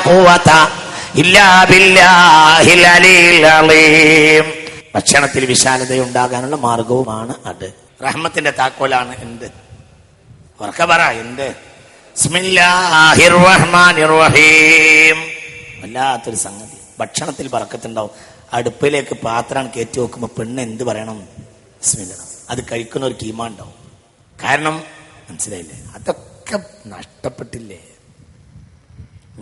ഖുവത ഇല്ലാ ബില്ലാഹിൽ അലിയിൽ അലീം. ഭക്ഷണത്തിൽ വിശാലതയുണ്ടാകാനുള്ള മാർഗവുമാണ് അത്. റഹ്മത്തിന്റെ താക്കോലാണ് എന്ത്? ഉറക്കെ പറ, എന്ത്? ബിസ്മില്ലാഹിർ റഹ്മാനിർ റഹീം. വല്ലാത്തൊരു സംഗതി. ഭക്ഷണത്തിൽ ബറക്കത്തുണ്ടാവും. അടുപ്പിലേക്ക് പാത്രം കയറ്റി വെക്കുമ്പോൾ പെണ്ണ് എന്ത് പറയണം? ബിസ്മില്ലാ. അത് കഴിക്കുന്ന ഒരു കീമ ഉണ്ടാവും. കാരണം മനസ്സിലായില്ലേ? അതൊക്കെ നഷ്ടപ്പെട്ടില്ലേ?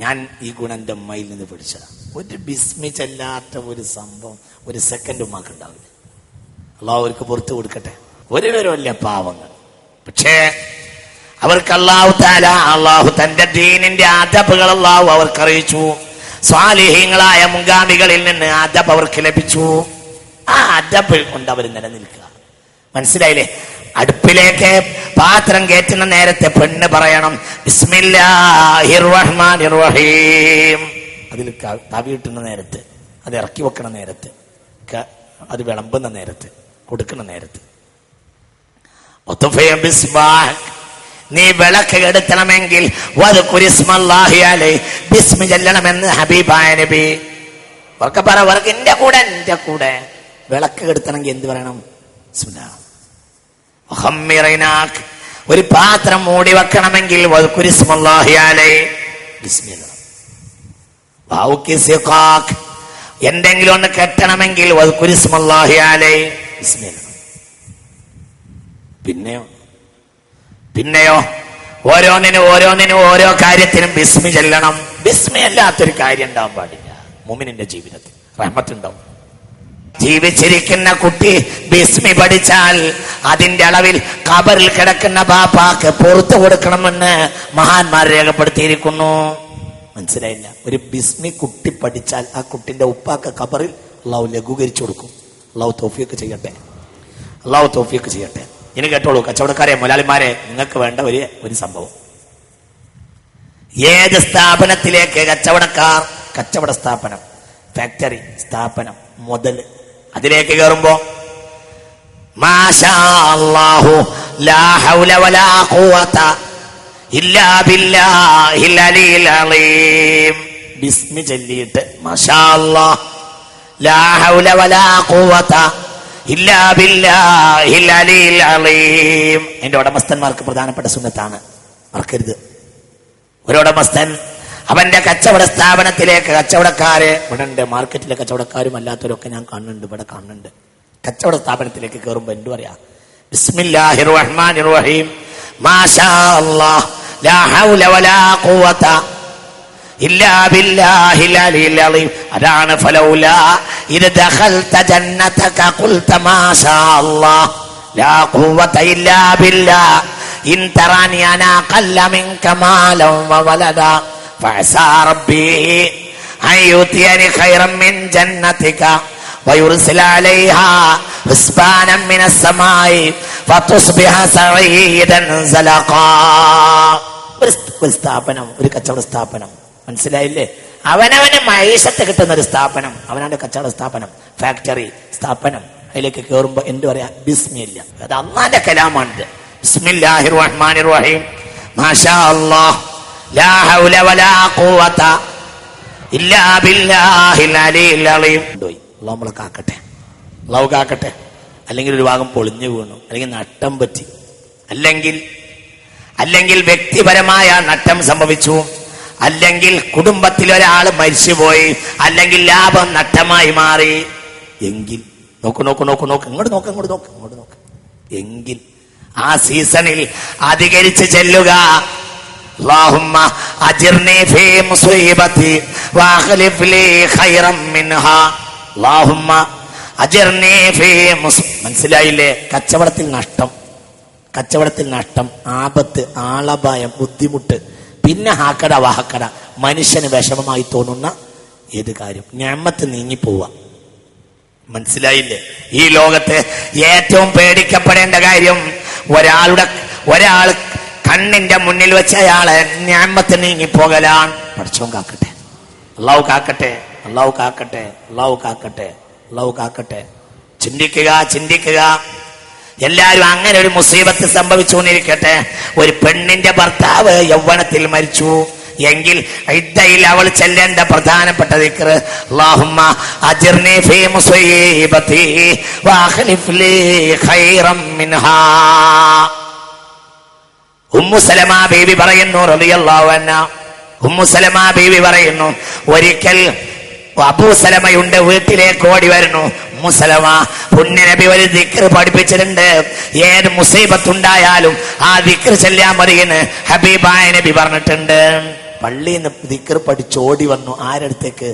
ഞാൻ ഈ ഗുണം എൻ്റെ അമ്മയിൽ നിന്ന് പഠിച്ചതാണ്. ഒരു ബിസ്മി ചെല്ലാത്ത ഒരു സംഭവം ഒരു സെക്കൻഡ് ഉമ്മാക്ക് ഉണ്ടാവില്ല. അള്ളാഹു അവർക്ക് പുറത്തു കൊടുക്കട്ടെ. ഒരുവരുമല്ല പാവങ്ങൾ. പക്ഷേ അവർക്ക് അള്ളാഹു തന്റെ ദീനിന്റെ അദബുകൾ അള്ളാഹു അവർക്ക് അറിയിച്ചു. സ്വാലിഹീങ്ങളായ മുൻഗാമികളിൽ നിന്ന് അദബ് അവർക്ക് ലഭിച്ചു. ആ അദബ് കൊണ്ട് അവർ നിലനിൽക്കുക. മനസ്സിലായില്ലേ? അടുപ്പിലേക്ക് പാത്രം കയറ്റുന്ന നേരത്തെ പെണ്ണ് പറയണം ബിസ്മില്ലാഹിർ റഹ്മാനിർ റഹീം. അതിൽ തവി കിട്ടുന്ന നേരത്ത്, അത് ഇറക്കി വെക്കണ നേരത്ത്, അത് വിളമ്പുന്ന നേരത്ത്, കൊടുക്കുന്ന നേരത്ത്. നീ വിളക്ക് കെടുത്തണമെങ്കിൽ ബിസ്മി ചൊല്ലണമെന്ന് ഹബീബായ നബി. ഒക്കെ പറ, എന്റെ കൂടെ വിളക്ക് കെടുത്തണമെങ്കിൽ എന്ത് പറയണം? ഒരു പാത്രം മൂടി വെക്കണമെങ്കിൽ എന്തെങ്കിലും ഒന്ന് കെട്ടണമെങ്കിൽ പിന്നെയോ ഓരോന്നിനും ഓരോ കാര്യത്തിനും ബിസ്മി ചെല്ലണം. ബിസ്മി അല്ലാത്തൊരു കാര്യം ഉണ്ടാവാൻ പാടില്ല മുഅ്മിനിന്റെ ജീവിതത്തിൽ. റഹ്മത്തുണ്ടാവും. ജീവിച്ചിരിക്കുന്ന കുട്ടി ബിസ്മി പഠിച്ചാൽ അതിന്റെ അളവിൽ ഖബറിൽ കിടക്കുന്ന ബാപ്പാക്ക് പുറത്തു കൊടുക്കണമെന്ന് മഹാന്മാർ രേഖപ്പെടുത്തിയിരിക്കുന്നു. മനസ്സിലായില്ല? ഒരു ബിസ്മി കുട്ടി പഠിച്ചാൽ ആ കുട്ടിന്റെ ഉപ്പാക്ക് ഖബറിൽ അള്ളാഹു ലഘൂകരിച്ചു കൊടുക്കും. അള്ളാഹു തൗഫീഖ് ചെയ്യട്ടെ. ഇനി കേട്ടോളൂ കച്ചവടക്കാരെ, മുതലാളിമാരെ, നിങ്ങൾക്ക് വേണ്ട ഒരു സംഭവം. ഏത് സ്ഥാപനത്തിലേക്ക് കച്ചവട സ്ഥാപനം, ഫാക്ടറി സ്ഥാപനം, മുതൽ അതിലേക്ക് കയറുമ്പോ മാഷാ അല്ലാഹു ലാ ഹൗല വലാ ഖുവത ഇല്ലാ ബില്ലാഹിൽ അലിയിൽ അലീം ബിസ്മി ചൊല്ലിയിട്ട് മാഷാ അല്ലാഹ് ലാ ഹൗല വലാ ഖുവത ഇല്ലാ ബില്ലാഹിൽ അലിയിൽ അലീം. എന്റെ ഉടമസ്ഥന്മാർക്ക് പ്രധാനപ്പെട്ട സുന്നത്താണ്, മറക്കരുത്. ഒരു ഉടമസ്ഥൻ അവന്റെ കച്ചവട സ്ഥാപനത്തിലേക്ക് കച്ചവടക്കാര് ഇവിടെ ഉണ്ട്, മാർക്കറ്റിലെ കച്ചവടക്കാരും അല്ലാത്തവരൊക്കെ ഞാൻ കാണുന്നുണ്ട്. കച്ചവട സ്ഥാപനത്തിലേക്ക് കയറുമ്പോ എന്ത് പറയാ? ബിസ്മില്ലാഹിർ റഹ്മാനിർ റഹീം മാഷാ അല്ലാഹ് ലാ ഹൗല വലാ ഖുവത ഇല്ലാ ബില്ലാഹിൽ അലിയിൽ അലീം. അതാണ് ഫലൗലാ ഇദ ദഖൽത ജന്നതക ഖുൽത മാഷാ അല്ലാഹ് ലാ ഖുവത ഇല്ലാ ബില്ലാഹ് ഇൻ തറാനി അനാ ഖല്ല മിൻക മാലൻ വവലദ ഫഅസാ റബ്ബി അൻ യുതിയനി ഖൈറൻ മിൻ ജന്നതിക വയുർസില അലൈഹാ ഹുസ്ബാനൻ മിനസ് സമായി ഫതുസ്ബിഹ സഈദൻ സലഖാ. ഒരു സ്ഥാപനം, ഒരു കച്ചവട സ്ഥാപനം. മനസ്സിലായില്ലേ? അവനവന് മൈസത്ത് കിട്ടുന്ന ഒരു സ്ഥാപനം, അവനവന്റെ കച്ചവട സ്ഥാപനം, ഫാക്ടറി സ്ഥാപനം. അതിലേക്ക് കയറുമ്പോ എന്ത് പറയാ? ബിസ്മില്ല. അത് അല്ലാഹുവിന്റെ കലാമാണിത്. ബിസ്മില്ലാഹിർ റഹ്മാനിർ റഹീം മാഷാ അല്ലാഹ് ലാ ഹൗല വലാ ഖുവത ഇല്ലാ ബില്ലാഹിൽ അലിയിൽ അലീം. അല്ലാഹു നമ്മളെ കാക്കട്ടെ, അല്ലാഹു കാക്കട്ടെ. അല്ലെങ്കിൽ ഒരു ഭാഗം പൊളിഞ്ഞു വീണു, അല്ലെങ്കിൽ നട്ടം പറ്റി, അല്ലെങ്കിൽ വ്യക്തിപരമായ നട്ടം സംഭവിച്ചു, അല്ലെങ്കിൽ കുടുംബത്തിൽ ഒരാൾ മരിച്ചുപോയി, അല്ലെങ്കിൽ ലാഭം നഷ്ടമായി മാറി എങ്കിൽ നോക്ക് ഇങ്ങോട്ട് നോക്ക് എങ്കിൽ ആ സീസണിൽ അധികരിച്ച് ചെല്ലുക അല്ലാഹുമ്മ അജിർനി ഫീ മുസീബതി വഅഖ്ലിഫ് ലീ ഖൈറൻ മിൻഹാ. അല്ലാഹുമ്മ അജിർനി ഫീ മനസ്സിലായില്ലേ? കച്ചവടത്തിൽ നഷ്ടം, ആപത്ത്, ആളപായം, ബുദ്ധിമുട്ട്, പിന്നെ ഹാക്കട വാഹക്കട, മനുഷ്യന് വിഷമമായി തോന്നുന്ന ഏത് കാര്യം, നിഅമത്ത് നീങ്ങിപ്പോവുക. മനസ്സിലായില്ലേ? ഈ ലോകത്ത് ഏറ്റവും പേടിക്കപ്പെടേണ്ട കാര്യം ഒരാൾ കണ്ണിന്റെ മുന്നിൽ വെച്ച അയാളെ നിഅമത്ത് നീങ്ങിപ്പോകലാണ്. പടച്ചോൻ കാക്കട്ടെ, അല്ലാഹു കാക്കട്ടെ. ചിന്തിക്കുക. എല്ലാരും അങ്ങനെ ഒരു മുസീബത്ത് സംഭവിച്ചുകൊണ്ടിരിക്കട്ടെ. ഒരു പെണ്ണിന്റെ ഭർത്താവ് യൗവനത്തിൽ മരിച്ചു, എങ്കിൽ ഇദ്ദയിൽ അവൾ ചെല്ലേണ്ട പ്രധാനപ്പെട്ട ദിക്ർ അല്ലാഹുമ്മ അജിർനി ഫീ മുസീബതി വഅഖ്ലിഫ് ലീ ഖൈറൻ മിൻഹാ. ഉമ്മു സലമ ബീവി പറയുന്നു റളിയല്ലാഹു അൻഹ, ഉമ്മു സലമ ബീവി പറയുന്നു, ഒരിക്കൽ അബൂ സലമയുടെ വീട്ടിലേക്ക് ഓടി വരുന്നു. ഉമ്മു സലമ പുണ്യനബി ഒരു ദിക്ർ പഠിപ്പിച്ചിട്ടുണ്ട്, ഏത് മുസീബത്തുണ്ടായാലും ആ ദിക്ർ ചെല്ലാൻ മതിയെന്ന് ഹബീബായ നബി പറഞ്ഞിട്ടുണ്ട്. പള്ളിയിൽ നിന്ന് ദിക്ർ പഠിച്ചോടി വന്നു. ആരടുത്തേക്ക്?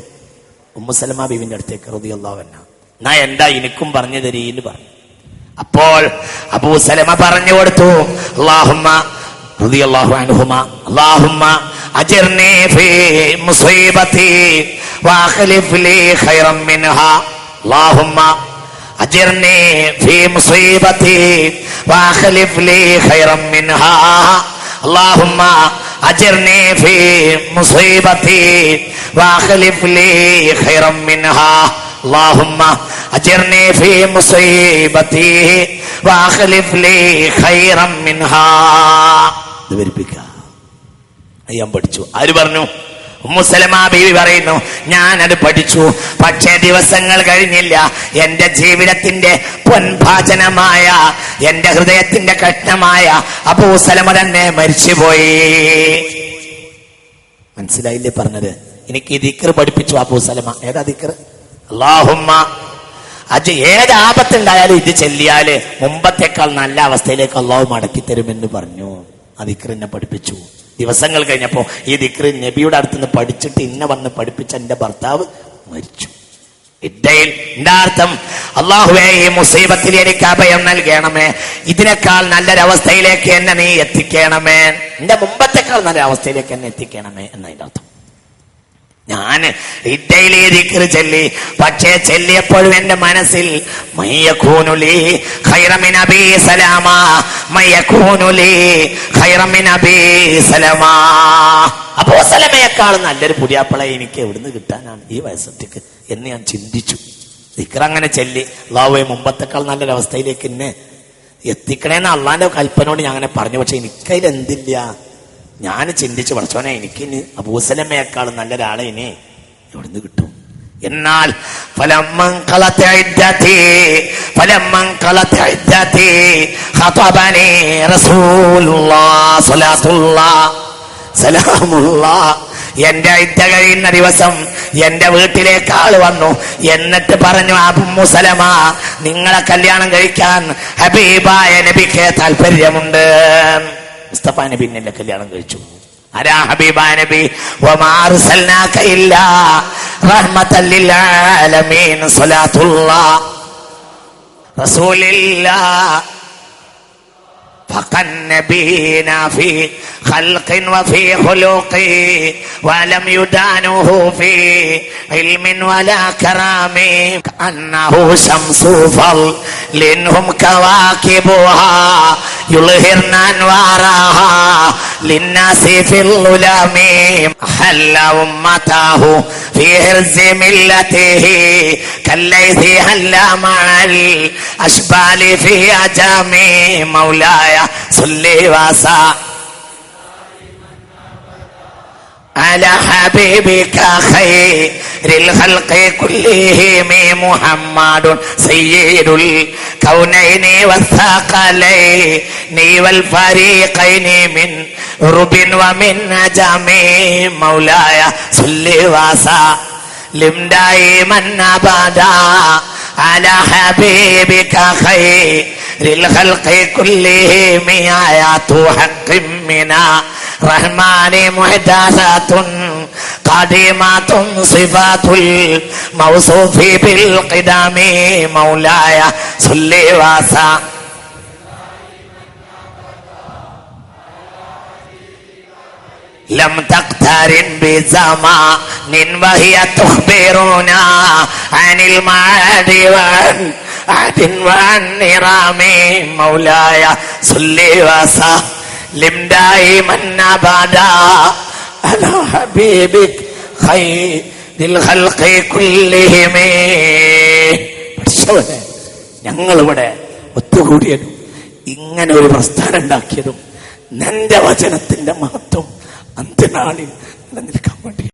ഉമ്മു സലമ ബീവിന്റെ അടുത്തേക്ക് റളിയല്ലാഹു അൻഹ. എന്നാ എന്താ എനിക്കും പറഞ്ഞു തരീന്ന് പറഞ്ഞു. അപ്പോൾ അബൂ സലമ പറഞ്ഞു കൊടുത്തു, അല്ലാഹുമ്മ റളിയല്ലാഹു അൻഹുമാ അല്ലാഹുമ്മ അജിർനി ഫീ മുസീബതി വഅഖ്ലിഫ് ലീ ഖൈറൻ മിൻഹാ. അല്ലാഹുമ്മ അജിർനി ഫീ മുസീബതി വഅഖ്ലിഫ് ലീ ഖൈറൻ മിൻഹാ. അല്ലാഹുമ്മ അജിർനി ഫീ മുസീബതി വഅഖ്ലിഫ് ലീ ഖൈറൻ മിൻഹാ. അല്ലാഹുമ്മ അജിർനി ഫീ മുസീബതി വഅഖ്ലിഫ് ലീ ഖൈറൻ മിൻഹാ. ഇത് വരിപ്പിക്കുക. ഞാൻ പഠിച്ചു. ആര് പറഞ്ഞു? ഉമ്മു സലമ ബീവി പറയുന്നു, ഞാനത് പഠിച്ചു. പക്ഷേ ദിവസങ്ങൾ കഴിഞ്ഞില്ല, എന്റെ ജീവിതത്തിന്റെ പൊൻഭാജനമായ, എന്റെ ഹൃദയത്തിന്റെ കഷ്ണമായ അബൂ സലമ തന്നെ മരിച്ചുപോയി. മനസ്സിലായില്ലേ പറഞ്ഞത്? എനിക്ക് ഈ ദിക്ർ പഠിപ്പിച്ചു അബൂ സലമ. ഏതാ ദിക്ർ? അല്ലാഹുമ്മ ഏത് ആപത്തുണ്ടായാലും ഇത് ചെല്ലിയാല് മുമ്പത്തേക്കാൾ നല്ല അവസ്ഥയിലേക്ക് അള്ളാഹു മടക്കി തരുമെന്ന് പറഞ്ഞു. ആ ദിക്ർ എന്നെ പഠിപ്പിച്ചു. ദിവസങ്ങൾ കഴിഞ്ഞപ്പോ ഈ ദിക്ർ നബിയുടെ അടുത്തുനിന്ന് പഠിച്ചിട്ട് ഇന്ന വന്ന് പഠിപ്പിച്ച എന്റെ ഭർത്താവ് മരിച്ചു. ഇദ്ദയിൽ എന്റെ അർത്ഥം, അല്ലാഹുവേ ഈ മുസീബത്തിൽ എനിക്ക് അഭയം നൽകണമേ, ഇതിനേക്കാൾ നല്ലൊരവസ്ഥയിലേക്ക് എന്നെ നീ എത്തിക്കണമേ, എന്റെ മുമ്പത്തേക്കാൾ നല്ല അവസ്ഥയിലേക്ക് എന്നെ എത്തിക്കണമേ എന്നതിന്റെ അർത്ഥം. ഞാൻ ഇദ്ദയിലെ ദിക്ർ ചൊല്ലി, പക്ഷേ ചെല്ലിയപ്പോഴും എന്റെ മനസ്സിൽ മയ്യകൂനുലി ഖൈറമിൻ അബീ സലമ, മയ്യകൂനുലി ഖൈറമിൻ അബീ സലമ. അബൂ സലമയെക്കാളും നല്ലൊരു പുതിയാപ്പള എനിക്ക് എവിടുന്ന് കിട്ടാനാണ് ഈ വയസ്സത്തേക്ക് എന്ന് ഞാൻ ചിന്തിച്ചു. ദിക്ർ അങ്ങനെ ചെല്ലി, അല്ലാഹുവേ മുമ്പത്തേക്കാൾ നല്ലൊരവസ്ഥയിലേക്ക് എന്നെ എത്തിക്കണേന്ന് അള്ളാന്റെ കൽപ്പനയോട് ഞാൻ അങ്ങനെ പറഞ്ഞു. പക്ഷെ എനിക്കതിൽ എന്തില്ല. ഞാൻ ചിന്തിച്ചു, പഠിച്ചോനെ എനിക്കിനി അബൂ സലമയെക്കാളും നല്ലൊരാളെ ഇനി എവിടുന്ന് കിട്ടും. എന്നാൽ ഫലമ്മൻ ഖലത ഇദ്ദതി ഖതബനി റസൂലുള്ളാഹി സ്വല്ലല്ലാഹു സലാമുല്ലാഹ്. എന്റെ ഇദ്ദ കഴിയുന്ന ദിവസം എന്റെ വീട്ടിലേക്ക് ആള് വന്നു. എന്നിട്ട് പറഞ്ഞു, ഉമ്മു സലമ, നിങ്ങളെ കല്യാണം കഴിക്കാൻ ഹബീബായ നബിക്ക് താല്പര്യമുണ്ട്. മുസ്തഫ നബി എന്നെ കല്യാണം കഴിച്ചു. ആരാ? ഹബീബായ നബി. വമാ അർസൽനാക ഇല്ലാ റഹ്മത്തൽ ലിൽ ആലമീൻ സ്വലാത്തുല്ലാഹ് റസൂലില്ലാഹ് فقد نبينا في خلق وفي خلق ولم يدانه في علم ولا كرام كأنه شمس فضل هم كواكبها يظهرن أنوارها للناس في الظلام حل أمته في حرز ملته كالليث هل مع الأشبال في أجام مولاي صل وسلم على حبيبك خير الخلق كلهم محمد سيد الكونين والثقلين والفريقين من رب ومن نجم مولاي صل وسلم دائما أبدا على حبيبك خير الخلق كلهم آيات حق من الرحمن محدثات قديمات صفات الموصوف بالقدام مولاي صل وسلم لم تقترن بزمان وهي تخبرنا عن المعاد والعهد والنرام مولاي صل وسلم دائما أبدا على حبيبك خير الخلق كلهم. ഞങ്ങളിവിടെ ഒത്തുകൂടിയതും ഇങ്ങനെ ഒരു പ്രസ്ഥാനം ഉണ്ടാക്കിയതും നിന്റെ വചനത്തിന്റെ മഹത്വം അന്ത്യനാളിൽ നിലനിൽക്കാൻ വേണ്ടി.